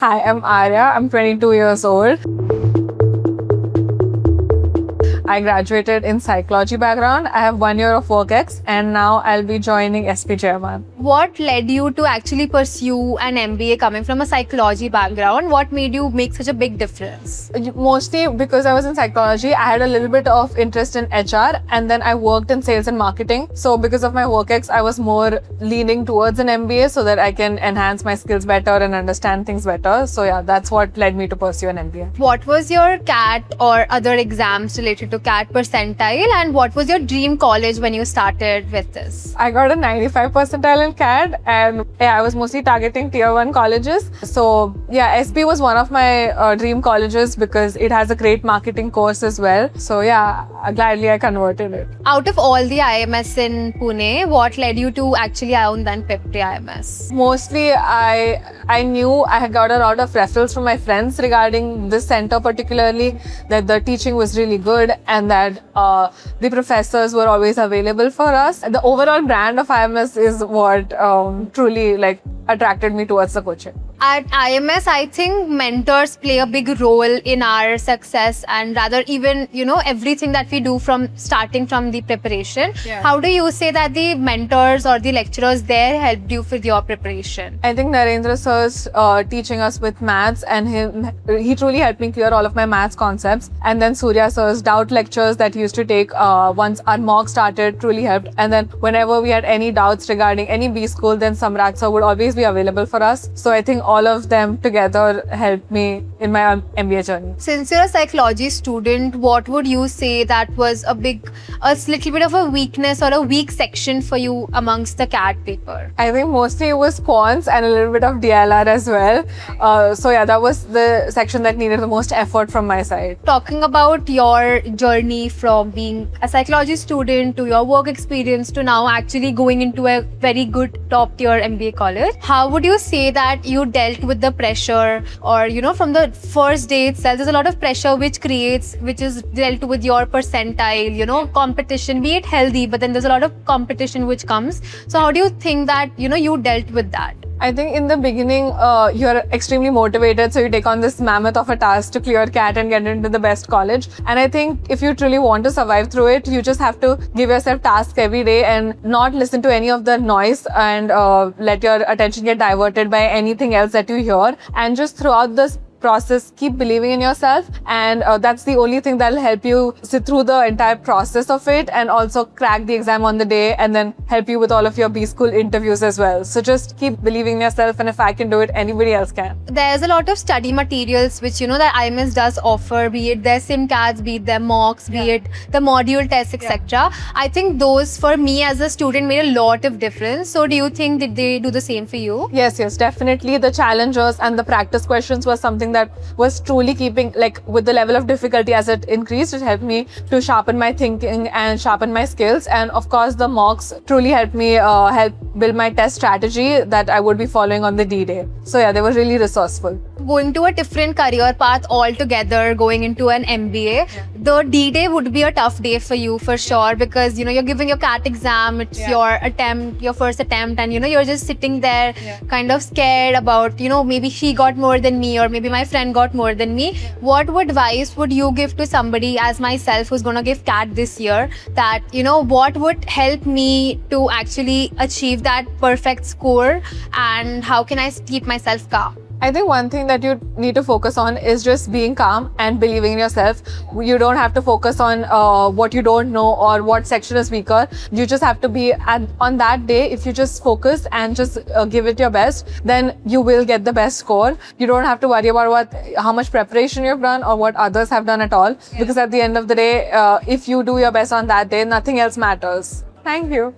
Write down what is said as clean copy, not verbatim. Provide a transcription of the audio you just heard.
Hi, I'm Arya. I'm 22 years old. I graduated in psychology background. I have 1 year of work ex and now I'll be joining SP German. What led you to actually pursue an MBA coming from a psychology background? What made you make such a big difference? Mostly because I was in psychology, I had a little bit of interest in HR and then I worked in sales and marketing. So because of my work ex, I was more leaning towards an MBA so that I can enhance my skills better and understand things better. So yeah, that's what led me to pursue an MBA. What was your CAT or other exams related to CAT percentile, and what was your dream college when you started with this? I got a 95 percentile in CAD and I was mostly targeting tier 1 colleges. So yeah, SP was one of my dream colleges because it has a great marketing course as well. So yeah, gladly I converted it. Out of all the IMS in Pune, what led you to actually own then Pipri IMS? Mostly I knew I had got a lot of referrals from my friends regarding this center particularly, that the teaching was really good and that the professors were always available for us. The overall brand of IMS is what truly attracted me towards the coaching. At IMS, I think mentors play a big role in our success, and rather even, everything that we do from starting from the preparation. Yeah. How do you say that the mentors or the lecturers there helped you with your preparation? I think Narendra sir's teaching us with maths and he truly helped me clear all of my maths concepts. And then Surya sir's doubt lectures that he used to take once our mock started truly helped. And then whenever we had any doubts regarding any B school, then Samrat sir would always be available for us. So I think all of them together helped me in my MBA journey. Since you're a psychology student, what would you say that was a little bit of a weakness or a weak section for you amongst the CAT paper? I think mostly it was quants and a little bit of DLR as well. So yeah, that was the section that needed the most effort from my side. Talking about your journey from being a psychology student to your work experience to now actually going into a very good top tier MBA college, how would you say that you dealt with the pressure, or from the first day itself there's a lot of pressure which is dealt with your percentile, competition, be it healthy, but then there's a lot of competition which comes. So how do you think that you dealt with that? I think in the beginning, you're extremely motivated, so you take on this mammoth of a task to clear CAT and get into the best college. And I think if you truly want to survive through it, you just have to give yourself tasks every day and not listen to any of the noise and let your attention get diverted by anything else that you hear. And just throughout this process, keep believing in yourself, and that's the only thing that'll help you sit through the entire process of it and also crack the exam on the day and then help you with all of your B school interviews as well. So just keep believing in yourself, and if I can do it, anybody else can. There's a lot of study materials which that IMS does offer, be it their SimCATs, be it their mocks, be it the module tests, etc. I think those for me as a student made a lot of difference. So do you think that they do the same for you? Yes, definitely. The challengers and the practice questions was something that was truly keeping, with the level of difficulty as it increased, it helped me to sharpen my thinking and sharpen my skills. And of course, the mocks truly helped me help build my test strategy that I would be following on the D-Day. So yeah, they were really resourceful. Going to a different career path altogether, going into an MBA, the D-Day would be a tough day for you for sure, because you're giving your CAT exam, it's your first attempt, and you're just sitting there kind of scared about maybe she got more than me, or maybe my friend got more than me. What advice would you give to somebody as myself who's going to give CAT this year, that what would help me to actually achieve that perfect score, and how can I keep myself calm? I think one thing that you need to focus on is just being calm and believing in yourself. You don't have to focus on what you don't know or what section is weaker. You just have to be on that day. If you just focus and just give it your best, then you will get the best score. You don't have to worry about how much preparation you've done or what others have done at all. Because at the end of the day, if you do your best on that day, nothing else matters. Thank you.